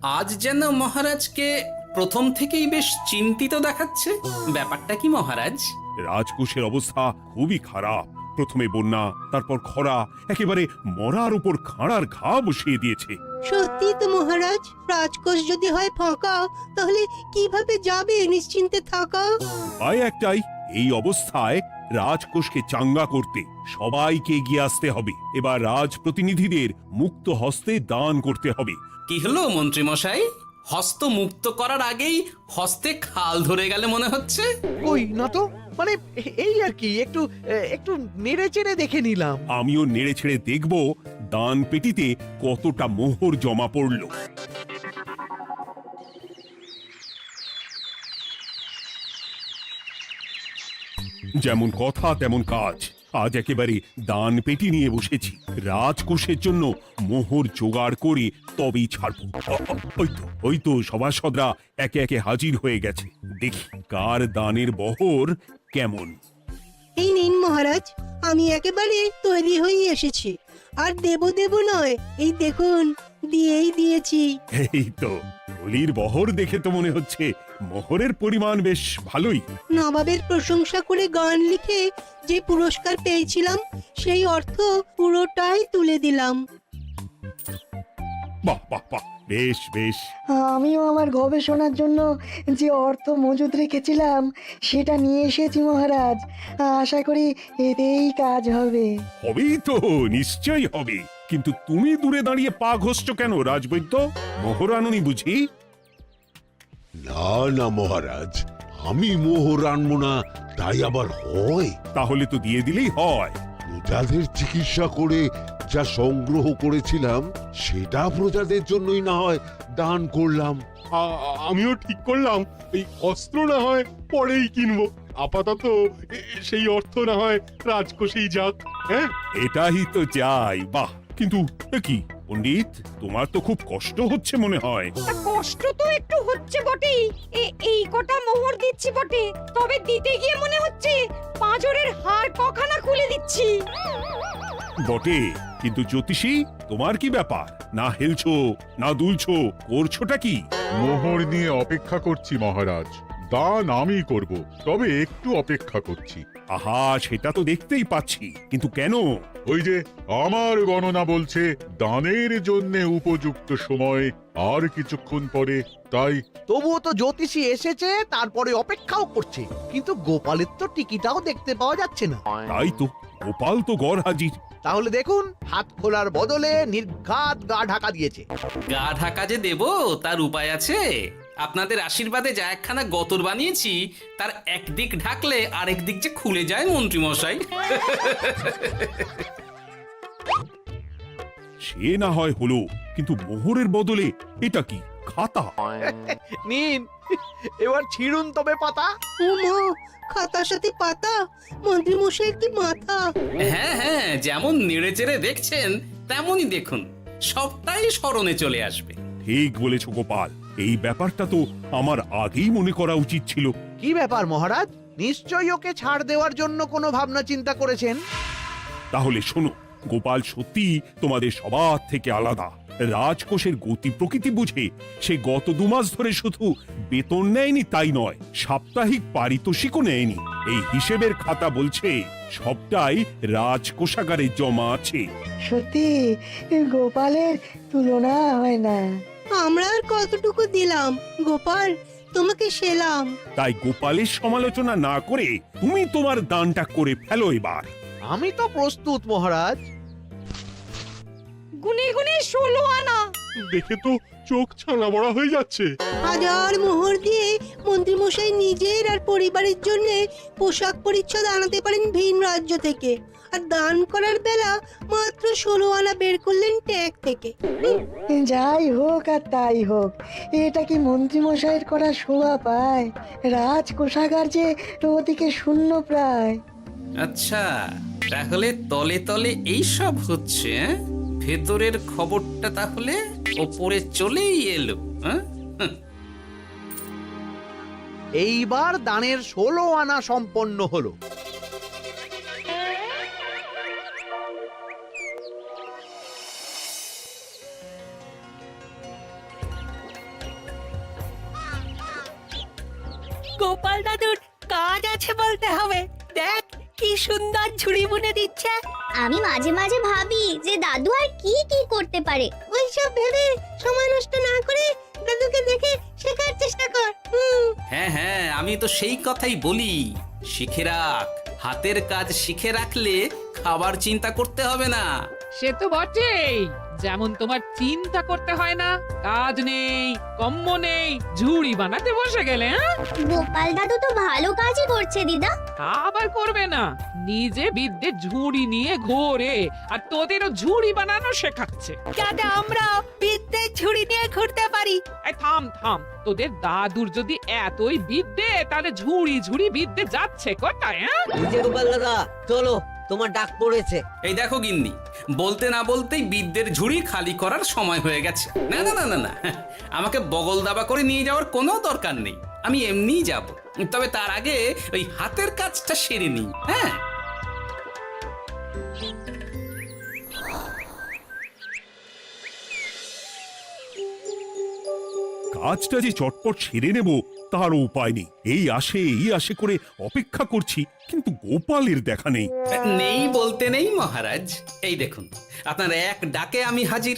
আজ যেন মহারাজকে প্রথম থেকেই বেশ চিন্তিত দেখাচ্ছে। ব্যাপারটা কি মহারাজ? রাজকোষের অবস্থা খুবই খারাপ। প্রথমে বন্যা, তারপর খরা, একেবারে মরার উপর খাঁড়ার ঘা বসিয়ে দিয়েছে। সত্যি তো মহারাজ, রাজকোষ যদি হয় ফাঁকা, তাহলে কিভাবে যাবে নিশ্চিন্তে থাকা? উপায় একটাই, এই অবস্থায় রাজকোষকে চাঙ্গা করতে সবাইকে এগিয়ে আসতে হবে। এবার রাজপ্রতিনিধিদের মুক্ত হস্তে দান করতে হবে। কি হলো মন্ত্রী মশাই, হস্ত মুক্ত করার আগেই হস্তে খাল ধরে গেলে মনে হচ্ছে। কই না তো, মানে এই আর কি, একটু একটু নেড়ে চেড়ে দেখে নিলাম। আমিও নেড়ে ছেড়ে দেখব দান পেটিতে কতটা মোহর জমা পড়ল। যেমন কথা তেমন কাজ। আজ একেবারে দান পেটি নিয়ে বসেছি। রাজকোষের জন্য মোহর জোগাড় করে তবেই ছাড়বো। ওই তো সভাসদরা একে একে হাজির হয়ে গেছে। দেখি কার দানের বহর কেমন। এই নিন মহারাজ, আমি একেবারে তৈরি হয়ে এসেছি। আর দেব দেব নয়, এই দেখুন দিয়েই দিয়েছি। এই তো থলির বহর দেখে তো মনে হচ্ছে মোহরের পরিমাণ বেশ ভালোই। নবাবের প্রশংসা করে গান লিখে যে পুরস্কার পেয়েছিলাম, সেই অর্থ পুরোটাই তুলে দিলাম। বাহ বাহ বাহ, বেশ বেশ। আমিও আমার গবেষণার জন্য যে অর্থ মজুদ রেখেছিলাম সেটা নিয়ে এসেছি মহারাজ। আশা করি এতেই কাজ হবে। হবেই তো, নিশ্চয়ই হবে। কিন্তু তুমি দূরে দাঁড়িয়ে পা ঘষছো কেন রাজবৈদ্য? মোহর আনুনি বুঝি? না না মহারাজ, আমি মোহর আনবো না তাই আবার হয়? তাহলে তো দিয়ে দিলেই হয়। প্রজাদের চিকিৎসা করে যা সংগ্রহ করেছিলাম সেটা প্রজাদের জন্যই না হয় দান করলাম। আমিও ঠিক করলাম এই অস্ত্র না হয় পরেই কিনবো, আপাতত সেই অর্থ না হয় রাজকোষেই যাক। হ্যাঁ, এটাই তো চাই। বাহ, কিন্তু কি পণ্ডিত, তোমার তো খুব কষ্ট হচ্ছে মনে হয়। তা কষ্ট তো একটু হচ্ছে বটেই। এই কটা মোহর দিচ্ছি বটে, তবে দিতে গিয়ে মনে হচ্ছে পাঁজরের হাড় কখানা খুলে দিচ্ছি। বটে, কিন্তু জ্যোতিষী তোমার কি ব্যাপার? না হেলছো না দুলছো, করছোটা কি? মোহর নিয়ে অপেক্ষা করছি মহারাজ, দান আমি করব, তবে একটু অপেক্ষা করছি। আহা, সেটা তো দেখতেই পাচ্ছি, কিন্তু কেন? ওই যে আমার গণনা বলছে দানের জন্য উপযুক্ত সময় আর কিছুক্ষণ পরে, তাই। তবুও তো জ্যোতিষী এসেছে, তারপরে অপেক্ষাও করছে, কিন্তু গোপালের তো টিকিটাও দেখতে পাওয়া যাচ্ছে না। তাই তো, গোপাল তো গড় হাজির। তাহলে দেখুন, হাত খোলার বদলে নির্ঘাত গা ঢাকা দিয়েছে। গা ঢাকা যে দেব তার উপায় আছে। আপনাদের আশীর্বাদে যা একখানা গতর বানিয়েছি, তার একদিক ঢাকলে আরেক দিক যে খুলে যায় মন্ত্রী মশাই। সে না হয় হলো, কিন্তু মোহরের বদলে এটা কি? খাতা? নিন, এবার ছিড়ুন তবে পাতা। উমা, খাতার সাথে পাতা! মন্ত্রী মশাইয়ের কি মাথা! হ্যাঁ হ্যাঁ, যেমন নেড়ে চেড়ে দেখছেন তেমনই দেখুন, সবটাই স্মরণে চলে আসবে। ঠিক বলেছ গোপাল, এই ব্যাপারটা তো আমার আগেই মনে করা উচিত ছিল। কি ব্যাপার মহারাজ, নিশ্চয়ই ওকে ছাড় দেওয়ার জন্য কোনো ভাবনা চিন্তা করেছেন। তাহলে শোনো, গোপাল সত্যি তোমাদের সবার থেকে আলাদা। রাজকোষের গতি প্রকৃতি বুঝে সে গত 2 মাস ধরে শুধু বেতন নেয়নি তাই নয়, সাপ্তাহিক পারিতোষিকও নেয়নি। এই হিসেবের খাতা বলছে সবটাই রাজকোষাগারে জমা আছে। সত্যি গোপালের তুলনা হয় না। আমরা আর কতটুকু দিলাম গোপাল, তোমাকে সেলাম। তাই গোপালের সমালোচনা না করে তুমি তোমার দানটা করে ফেলো এবার। আমি তো প্রস্তুত মহারাজ। গুনে গুনে 16 আনা। দেখে তো চোখ ছানা বড়া হয়ে যাচ্ছে। হাজার মোহর দিয়ে মন্ত্রী মশাই নিজের আর পরিবারের জন্য পোশাক পরিচ্ছদ আনাতে পারেন ভিন রাজ্য থেকে, আর দান করার বেলা মাত্র 16 আনা বের করলেন ট্যাগ থেকে। যাই হোক আর তাই হোক, এটা কি মন্ত্রীমশাইয়ের করা শোভা পায়? রাজকোষাগার যে ওদিকে শূন্য প্রায়। আচ্ছা, তাহলে তলে তলে এই সব হচ্ছে, হ্যাঁ? ভেতরের খবরটা তাহলে ওপরে চলেই এলো, হ্যাঁ? এইবার দানের 16 আনা সম্পন্ন হলো। গোপাল দাদুর কাজ আছে বলতে হবে। দেখ কি সুন্দর ঝুড়ি বুনে দিচ্ছে। আমি মাঝে মাঝে ভাবি যে দাদু আর কি কি করতে পারে। ওইসব ভেবে সময় নষ্ট না করে দাদুকে দেখে শেখার চেষ্টা কর। হ্যাঁ হ্যাঁ, আমি তো সেই কথাই বলি, শিখে রাখ। হাতের কাজ শিখে রাখলে খাবার চিন্তা করতে হবে না। সে তো বটেই, যেমন তোমার চিন্তা করতে হয় না, কাজ নেই কম্ম নেই, ঝুড়ি বানাতে বসে গেলে। হ্যাঁ, গোপাল দাদু তো ভালো কাজই করছে দিদা। আবার করবে না, নিজে বিদ্যে ঝুড়ি নিয়ে ঘোরে আর তোদেরও ঝুড়ি বানানো শেখাচ্ছে। যাতে আমরা বিদ্যে ঝুড়ি নিয়ে ঘুরতে পারি। এই থাম থাম, তোদের দাদুর যদি এতই বিদ্যে তাহলে ঝুড়ি ঝুড়ি বিদ্যে যাচ্ছে কোথায়? হ্যাঁ, গোপাল দাদা চলো, তোমার ডাক পড়েছে। এই দেখো গিন্নি, বলতে না বলতেই বিদ্যের ঝুড়ি খালি করার সময় হয়ে গেছে। না না না না না, আমাকে বগল দাবা করে নিয়ে যাওয়ার কোনো দরকার নেই, আমি এমনিই যাব। তবে তার আগে ওই হাতের কাজটা সেরে নিই। হ্যাঁ, কাজটা যে চটপট সেরে নেব তারও উপায় নেই। এই আসে করে অপেক্ষা করছি, কিন্তু গোপালের দেখা নেই। নেই বলতে নেই মহারাজ, এই দেখুন আপনার এক ডাকে আমি হাজির।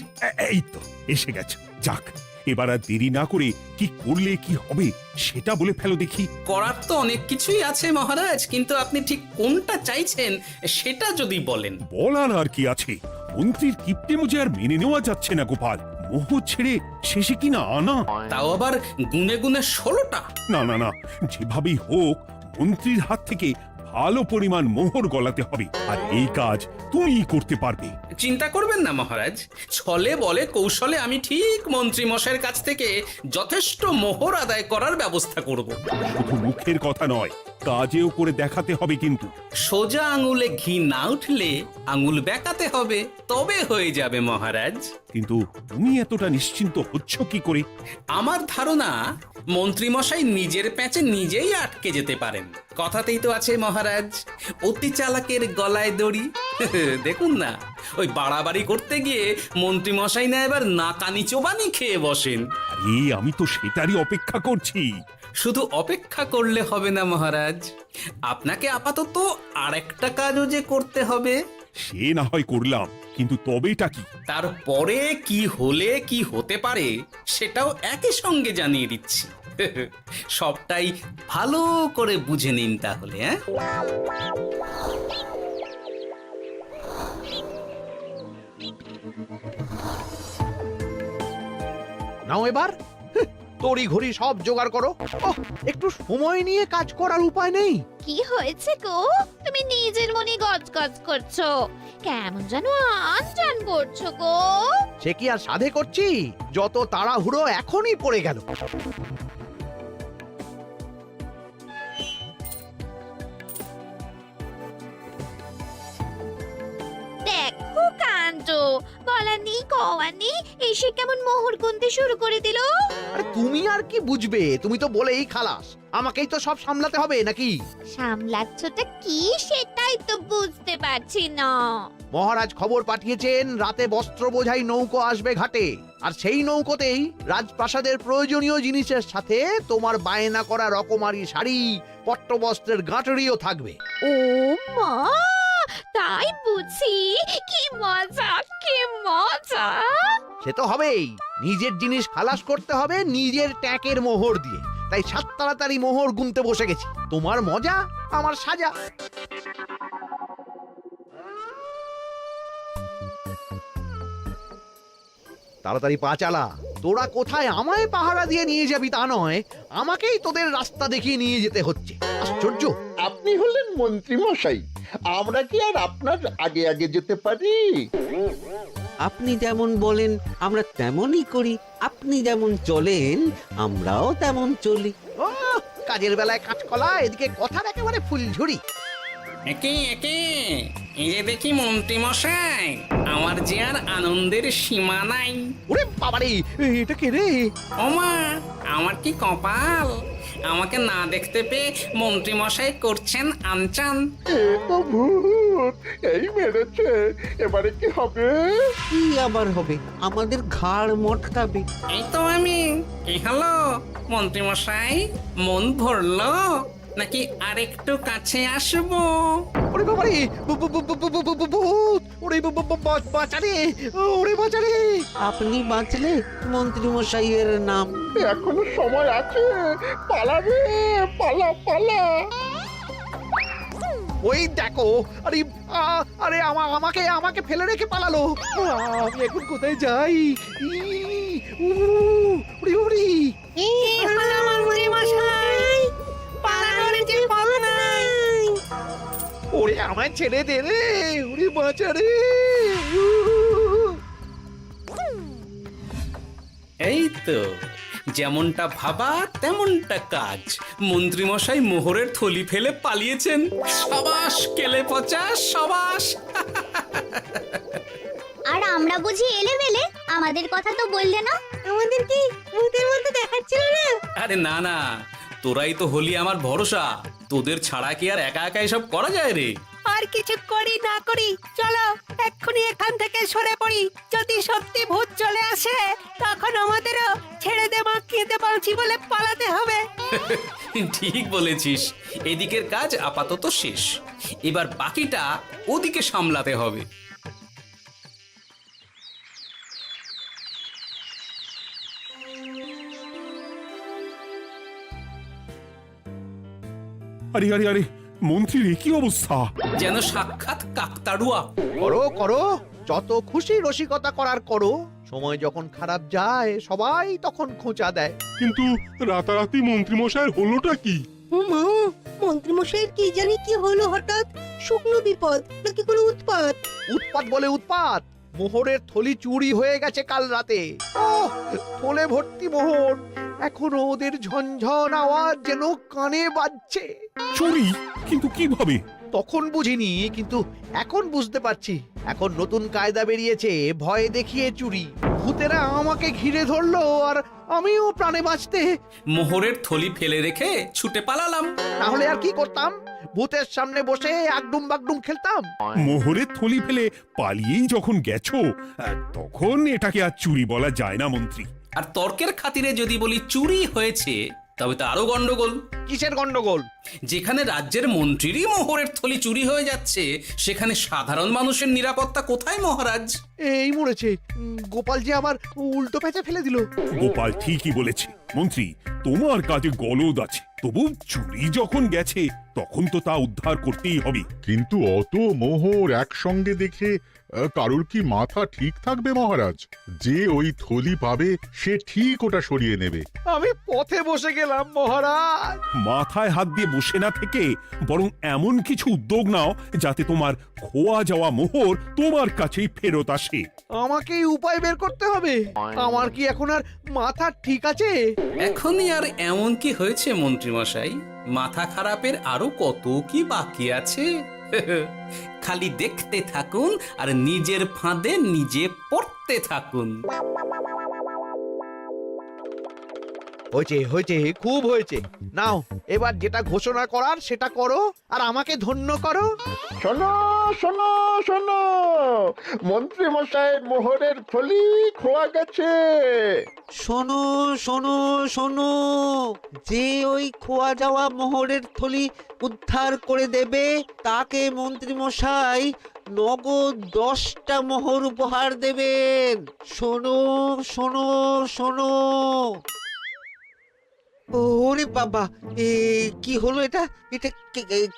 এই তো এসে গেছে। যাক, এবার আর দেরি না করে কি করলে কি হবে সেটা বলে ফেলো দেখি। করার তো অনেক কিছুই আছে মহারাজ, কিন্তু আপনি ঠিক কোনটা চাইছেন সেটা যদি বলেন। বলার আর কি আছে, মন্ত্রীর কিপ্টে মুজে আর মেনে নেওয়া যাচ্ছে না গোপাল। মোহ ছেড়ে শেষে কিনা আনা, তাও আবার গুনে গুনে 16টা। না না না, যেভাবেই হোক মন্ত্রীর হাত থেকে ভালো পরিমাণ মোহর গলাতে হবে, আর এই কাজ তুমিই করতে পারবে। চিন্তা করবেন না মহারাজ, ছলে বলে কৌশলে আমি ঠিক মন্ত্রী মশাইয়ের কাছ থেকে যথেষ্ট মোহর আদায় করার ব্যবস্থা করব। শুধু মুখের কথা নয়, কাজেও করে দেখাতে হবে কিন্তু। সোজা আঙুলে ঘি না উঠলে আঙুল বেঁকাতে হবে, তবে হয়ে যাবে মহারাজ। কিন্তু তুমি এতটা নিশ্চিন্ত হচ্ছ কি করে? আমার ধারণা মন্ত্রী মশাই নিজের প্যাঁচে নিজেই আটকে যেতে পারেন। কথাতেই তো আছে মহারাজ, অতি চালাকের গলায় দড়ি। দেখুন না, ওই বাড়াবাড়ি করতে গিয়ে মন্ত্রী মশাই না এবার নাকানি চোবানি খেয়ে বসেন। আরে আমি তো সেটারই অপেক্ষা করছি। শুধু অপেক্ষা করলে হবে না মহারাজ, আপনাকে আপাতত আরেকটা কাজও যে করতে হবে। সে না হয় করলাম, কিন্তু তবেটা কি? তারপরে কি হলে কি হতে পারে সেটাও একই সঙ্গে জানিয়ে দিচ্ছি। সবটাই ভালো করে বুঝে নিন তাহলে। হ্যাঁ, নাও এবার তড়ি ঘড়ি সব জোগাড় করো। ওহ, একটু সময় নিয়ে কাজ করার উপায় নেই? কি হয়েছে গো, তুমি নিজের মনে গজগজ করছো, কেমন যেন আনজান করছো গো। সে কি আর সাধে করছি, যত তাড়াহুড়ো এখনই পড়ে গেল। দেখো কাণ্ড, বলা নেই কওয়া নেই, এসে কেমন মোহর গুনতে শুরু করে দিল। আরে তুমি আর কি বুঝবে, তুমি তো বলেই খালাস, আমাকেই তো সব সামলাতে হবে নাকি? সামলাচ্ছটা কি সেটাই তো বুঝতে পারছি না। মহারাজ খবর পাঠিয়েছেন রাতে বস্ত্র বোঝাই নৌকো আসবে ঘাটে, আর সেই নৌকোতেই রাজপ্রাসাদের প্রয়োজনীয় জিনিসের সাথে তোমার বায়না করা রকমারি শাড়ি, পট্টবস্ত্রের গাঁটরিও থাকবে। ও মা, তাই বুঝি, কি মজা কি মজা। সে তো হবেই, নিজের জিনিস খালাস করতে হবে নিজের ট্যাঁকের মোহর দিয়ে, তাই সাত তাড়াতাড়ি মোহর গুনতে বসে গেছি। তোমার মজা আমার সাজা। তাড়াতাড়ি পা চালা, তোরা কোথায় আমায় পাহারা দিয়ে নিয়ে যাবি তা নয়, আমাকেই তোদের রাস্তা দেখিয়ে নিয়ে যেতে হচ্ছে। আশ্চর্য! আপনি হলেন মন্ত্রী মশাই, আমরা কি আর আপনার আগে আগে যেতে পারি? আপনি যেমন বলেন আমরা তেমনই করি, আপনি যেমন চলেন আমরাও তেমন চলি। ও, কাজের বেলায় কাঁচকলা, এদিকে কথার একেবারে ফুলঝুরি। একে একে এই যে দেখি মন্ত্রী মশাই, আমার যে আর আনন্দের সীমা নাই। ওরে বাবারে, এটা কে রে? ওমা, আমার কি কপাল! আমাকে না দেখতে পেয়ে মন্ত্রী মশাই করছেন আনচান। এ তো ভূত, এই মেরেছে, এবারে কি হবে? কি আবার হবে? আমাদের ঘাড় মটকাবে। এই তো আমি। কি হলো মন্ত্রী মশাই, মন ভরলো নাকি আরেকটু কাছে আসবো? ওরে বাবারে, ভূত! ওরে বাঁচারে, ওরে বাঁচারে! আপনি বাঁচলে মন্ত্রী মশাইয়ের নাম। এখনো সময় আছে, পালা রে, পালা পালা। ওই দেখো, আরে আরে আমাকে আমাকে ফেলে রেখে পালালো। আমি এখন কোথায় যাই? উড়ি উড়ি। মন্ত্রী মশাই, পালানোর যে পথ নাই। ওরে আমায় ছেড়ে দে রে, উড়ি বাঁচা রে। এই তো, যেমনটা ভাবা তেমনটা কাজ। মন্ত্রী মশাই মোহরের থলি ফেলে পালিয়েছেন। সাবাস কেলে পচা, সাবাস! আর আমরা বুঝি এলেবেলে, আমাদের কথা তো বললে না। আমাদের কি ভূতের মতো দেখাচ্ছিল না? আরে না না, তোরাই তো হলি আমার ভরসা। তোদের ছাড়া কি আর একা একা এসব করা যায় রে? আর কিছু করি না করি, চলো এক্ষুনি এখান থেকে সরে পড়ি। যদি সত্যি ভূত চলে আসে, তখন আমাদেরও ছেড়ে দে মা, কেঁদে বাঁচি বলে পালাতে হবে। ঠিক বলেছিস। এদিকের কাজ আপাতত শেষ, এবার বাকিটা ওদিকে সামলাতে হবে। আরে আরে আরে, মন্ত্রীর এ কি অবস্থা! যেন সাক্ষাৎ কাকতাড়ুয়া। করো করো, যত খুশি রসিকতা করার করো। সময় যখন খারাপ যায়, সবাই তখন খোঁচা দেয়। কিন্তু রাতারাতি মন্ত্রী মশাইয়ের হলোটা কি? মা, মন্ত্রী মশাইয়ের কি জানি কি হলো হঠাৎ? শুকনো বিপদ নাকি কোনো উৎপাত? উৎপাত বলে উৎপাত। মোহরের থলি চুরি হয়ে গেছে কাল রাতে। ওহ, থলে ভর্তি মোহর। এখনো ওদের ঝনঝন আওয়াজ যেন কানে বাজছে। চুরি? কিন্তু কিভাবে? তখন বুঝিনি, কিন্তু এখন বুঝতে পারছি। এখন নতুন কায়দা বেরিয়েছে, ভয় দেখিয়ে চুরি। ভূতেরা আমাকে ঘিরে ধরলো, আর আমিও প্রাণে বাঁচতে মোহরের থলি ফেলে রেখে ছুটে পালালাম। না হলে আর কি করতাম? ভূতের সামনে বসে আগডুম বাগডুম খেলতাম। মোহরের থলি ফেলে পালিয়েই যখন গেছো, তখন এটাকে আর চুরি বলা যায় না মন্ত্রী। আর তর্কের খাতিরে যদি বলি চুরি হয়েছে, তবে তো আরো গন্ডগোল। কিসের গন্ডগোল? যেখানে রাজ্যের মন্ত্রীরই মোহরের থলি চুরি হয়ে যাচ্ছে, সেখানে সাধারণ মানুষের নিরাপত্তা কোথায় মহারাজ? এই মরেছে, গোপাল যে আবার উল্টো প্যাঁচা ফেলে দিল। গোপাল ঠিকই বলেছে মন্ত্রী, তোমার কাজে গলদ আছে। তবু চুরি যখন গেছে, তখন তো তা উদ্ধার করতেই হবে। কিন্তু অত মোহর একসঙ্গে দেখে কারোর কি মাথা ঠিক থাকবে মহারাজ? যে ওই থলি পাবে সে ঠিক ওটা সরিয়ে নেবে। আমি পথে বসে গেলাম মহারাজ। মাথায় হাত দিয়ে বসে না থেকে বরং এমন কিছু উদ্যোগ নাও যাতে তোমার খোয়া যাওয়া মোহর তোমার কাছেই ফেরত আসে। আমাকেই উপায় বের করতে হবে। আমার কি এখন আর মাথা ঠিক আছে? এখনই আর এমন কি হয়েছে মন্ত্রী মশাই? মাথা খারাপের আরো কত কি বাকি আছে। খালি দেখতে থাকুন আর নিজের ফাঁদে নিজে পড়তে থাকুন। হয়েছে হয়েছে, খুব হয়েছে। নাও, এবার যেটা ঘোষণা করার সেটা করো, আর আমাকে ধন্য করো। শোনো শোনো শোনো, মন্ত্রী মশাইয়ের মোহরের থলি খোয়া গেছে। শোনো শোনো শোনো, যে ওই খোয়া যাওয়া মোহরের থলি উদ্ধার করে দেবে, তাকে মন্ত্রী মশাই নগদ 10টা মোহর উপহার দেবেন। শোনো শোনো শোনো। ওরে বাবা, কি হলো এটা? এটা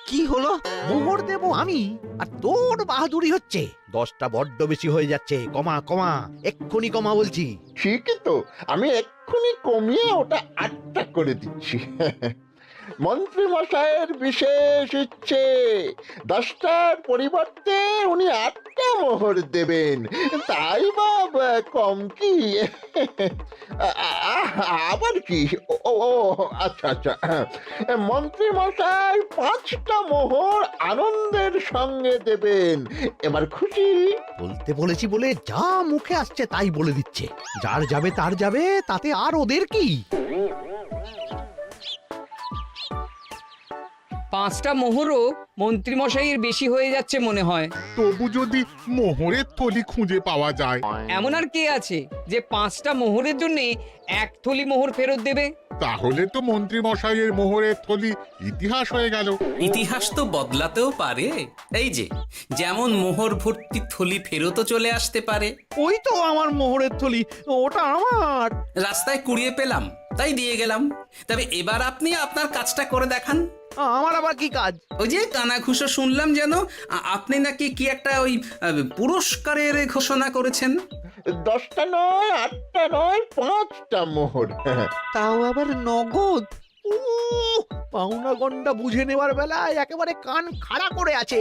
কি হলো? মোহর দেব আমি, আর তোর বাহাদুরি হচ্ছে। 10টা বড্ড বেশি হয়ে যাচ্ছে। কমা কমা, এক্ষুনি কমা বলছি। ঠিকই তো, আমি এক্ষুনি কমিয়ে ওটা 8টা করে দিচ্ছি। মন্ত্রী মশাইয়ের বিশেষ ইচ্ছে 10টার পরিবর্তে উনি 8টা মোহর দেবেন, তাই বা কম কি? আবার কি? ও ও, আচ্ছা আচ্ছা, মন্ত্রী মশাই 5টা মোহর আনন্দের সঙ্গে দেবেন। এবার খুশি? বলতে বলেছি বলে যা মুখে আসছে তাই বলে দিচ্ছে। যার যাবে তার যাবে, তাতে আর ওদের কি? 5টা মোহরও মন্ত্রীমশাইয়ের বেশি হয়ে যাচ্ছে মনে হয়। তবু যদি মোহরের থলি খুঁজে পাওয়া যায়। এমন আর কে আছে যে 5টা মোহরের জন্য 1 থলি মোহর ফেরত দেবে? তাহলে তো মন্ত্রী মশাইয়ের মোহরের থলি ইতিহাস হয়ে গেল। ইতিহাস তো বদলাতেও পারে। এই যে যেমন মোহর ভর্তি থলি ফেরতও চলে আসতে পারে। ওই তো আমার মোহরের থলি, ওটা আমার। রাস্তায় কুড়িয়ে পেলাম তাই দিয়ে গেলাম। তবে এবার আপনি আপনার কাজটা করে দেখান। আমার আবার কি কাজ? ওই যে কানাঘুষো শুনলাম যেন আপনি নাকি কি একটা ওই পুরস্কারের ঘোষণা করেছেন। 10টা নয়, 8টা নয়, 5টা মোহর। তাও আবার নগদ। পাওনা গন্ডা বুঝে নেবার বেলায় একেবারে কান খাড়া করে আছে।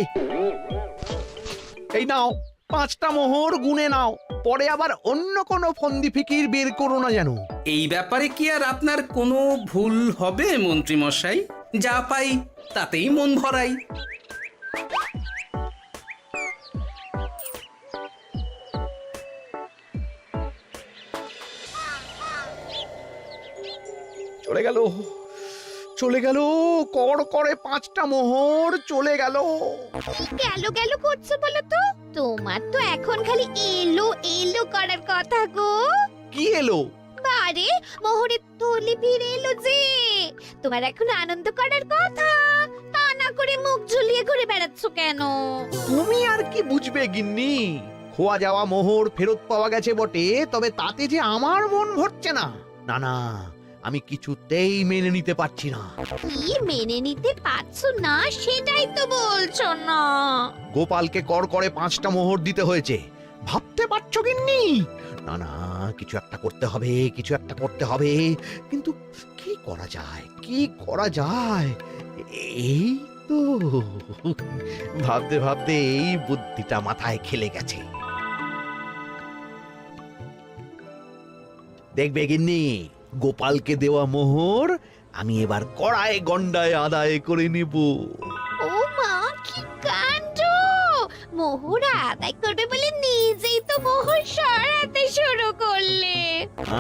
এই নাও 5টা মোহর, গুনে নাও। পরে আবার অন্য কোনো ফন্দি ফিকির বের করো না যেন। এই ব্যাপারে কি আর আপনার কোনো ভুল হবে মন্ত্রী মশাই? যা পাই তাতেই মন ভরাই। চলে গেল, চলে গেল, কর করে 5টা মোহর চলে গেল। গেল গেল করছো বলো তো? তোমার তো এখন খালি এলো এলো করার কথা গো। কি এলো? বারে মোহরের থলি ফিরে এলো যে। তোমার এখন আনন্দ করার কথা, তা না করে মুখ ঝুলিয়ে ঘুরে বেড়াচ্ছ কেন? তুমি আর কি বুঝবে গিন্নি? খোয়া যাওয়া মোহর ফেরত পাওয়া গেছে বটে, তবে তাতে যে আমার মন ভরছে না। না না, আমি কিছুতেই মেনে নিতে পারছি না। কি মেনে নিতে পারছো না সেটাই তো বলছো না। গোপালকে কর করে 5টা মোহর দিতে হয়েছে, ভাবতে পারছো গিন্নি? না না, কিছু একটা করতে হবে, কিছু একটা করতে হবে। কিন্তু কি করা যায়, কি করা যায়? এই তো ভাবতে ভাবতে এই বুদ্ধিটা মাথায় খেলে গেছে। দেখবে গিন্নি, গোপালকে দেওয়া মোহর আমি এবার কড়ায় গন্ডায় আদায় করে নেব। ও মা, কি কাণ্ড! মোহর আদায় করবে বলে নিজেই তো মোহর সরাতে শুরু করলে।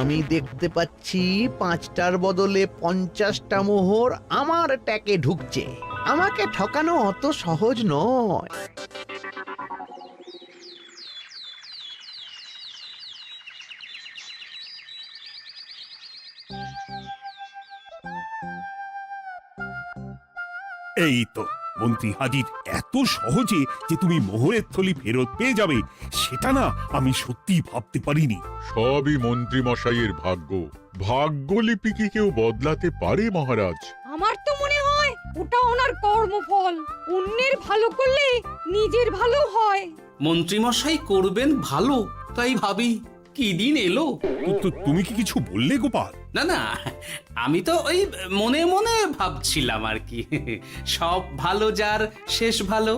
আমি দেখতে পাচ্ছি 5টার বদলে 50টা মোহর আমার ট্যাকে ঢুকছে। আমাকে ঠকানো অত সহজ নয়। এই তো মন্ত্রী হাজির। এত সহজে যে তুমি মোহরের থলি ফেরত পেয়ে যাবে সেটা না আমি সত্যি ভাবতে পারিনি। সবই মন্ত্রী মশাইয়ের ভাগ্য। ভাগ্যলিপি কি কেউ বদলাতে পারে মহারাজ? আমার তো মনে হয় ওটা ওনার কর্মফল। অন্যের ভালো করলে নিজের ভালো হয়। মন্ত্রী মশাই করবেন ভালো, তাই ভাবি কি দিন এলো। তো তুমি কি কিছু বললে গোপাল? না না, আমি তো ওই মনে মনে ভাবছিলাম আর কি। সব ভালো যার শেষ ভালো।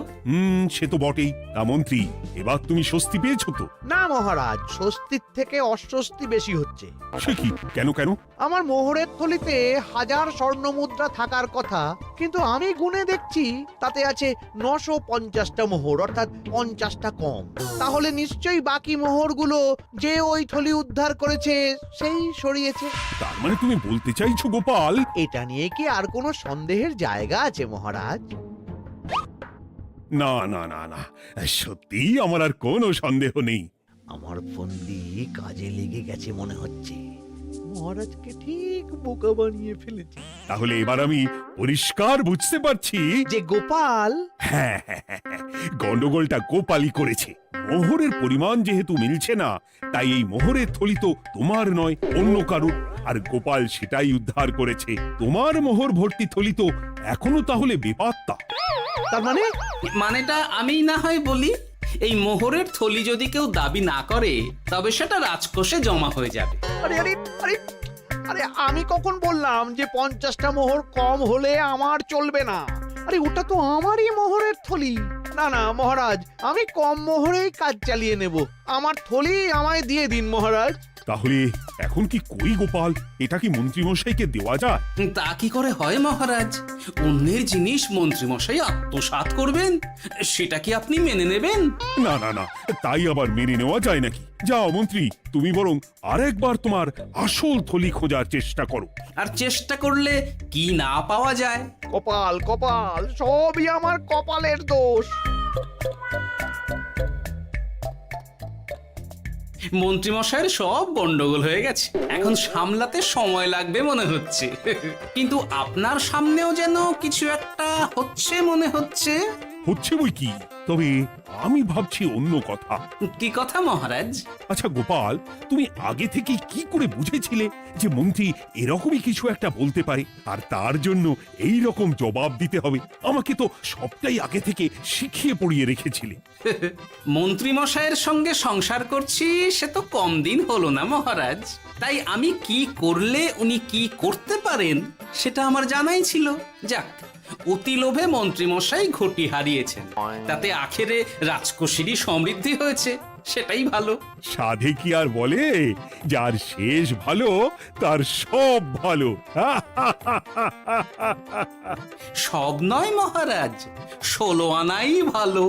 সে তো বটেই। তা মন্ত্রী, এবার তুমি স্বস্তি পেয়েছো তো? না মহারাজ, স্বস্তির থেকে অস্বস্তি বেশি হচ্ছে। সে কি? কেন কেন? আমার মোহরের থলিতে 1000 স্বর্ণ মুদ্রা থাকার কথা, কিন্তু আমি গুনে দেখছি তাতে আছে 950টা মোহর, অর্থাৎ 50টা কম। তাহলে নিশ্চয়ই বাকি মোহরগুলো যে ওই থলি উদ্ধার করেছে সেই সরিয়েছে। তার মানে তুমি বলতে চাইছো গোপাল? এটা নিয়ে কি আর কোনো সন্দেহের জায়গা আছে মহারাজ? না না না না, সত্যি আমার আর কোনো সন্দেহ নেই। আমার ফন্দি কাজে লেগে গেছে মনে হচ্ছে। মহারাজকে ঠিক বোকা বানিয়ে ফেলেছি। তাহলে এবার আমি পরিষ্কার বুঝতে পারছি যে গোপাল, হ্যাঁ, গন্ডগোলটা গোপালই করেছে। মোহরের পরিমাণ যেহেতু মিলছে না, তাই এই মোহরের থলি তো তোমার নয়, অন্য কারুর। আর গোপাল সেটাই উদ্ধার করেছে। তোমার মোহর ভর্তি থলি তো এখনো তাহলে বেপাত্তা। তার মানে? মানেটা আমি না হয় বলি। এই মোহরের থলি যদি কেউ দাবি না করে তবে সেটা রাজকোষে জমা হয়ে যাবে। আরে আরে আরে, আরে আমি কখন বললাম যে 50টা মোহর কম হলে আমার চলবে না? আরে ওটা তো আমারই মোহরের থলি। না না মহারাজ, আমি কম মোহরেই কাজ চালিয়ে নেব। আমার থলি আমায় দিয়ে দিন মহারাজ। তাহলে এখন কি করি গোপাল? এটা কি মন্ত্রীমশাইকে দেওয়া যায়? তা কি করে হয় মহারাজ? অন্যের জিনিস মন্ত্রীমশাই আত্মসাৎ করবেন, সেটা কি আপনি মেনে নেবেন? না না না, তাই আবার মেনে নেওয়া যায় নাকি? যাও মন্ত্রী, তুমি বরং আরেকবার তোমার আসল থলি খোঁজার চেষ্টা করো। আর চেষ্টা করলে কি না পাওয়া যায়? কপাল কপাল, সবই আমার কপালের দোষ। মন্ত্রীমশাইয়ের সব গন্ডগোল হয়ে গেছে, এখন সামলাতে সময় লাগবে মনে হচ্ছে। কিন্তু আপনার সামনেও যেন কিছু একটা হচ্ছে মনে হচ্ছে। হচ্ছে বই কি, তবে আমি ভাবছি অন্য কথা। কি কথা মহারাজ? আচ্ছা গোপাল, তুমি আগে থেকে কি করে বুঝেছিলে যে মন্ত্রী এরকমই কিছু একটা বলতে পারে, আর তার জন্য এই রকম জবাব দিতে হবে? আমাকে তো সবটাই আগে থেকে শিখিয়ে পড়িয়ে রেখেছিলে। মন্ত্রীমশাইয়ের সঙ্গে সংসার করছি সে তো কম দিন হলো না মহারাজ, তাই আমি কি করলে উনি কি করতে পারেন সেটা আমার জানাই ছিল। যাক, অতি লোভে মন্ত্রীমশাই ঘটি হারিয়েছেন, তাতে আখেরে রাজকোষেরই সমৃদ্ধি হয়েছে, সেটাই ভালো। সাধে কি আর বলে, যার শেষ ভালো তার সব ভালো। সব নয় মহারাজ, 16 আনাই ভালো।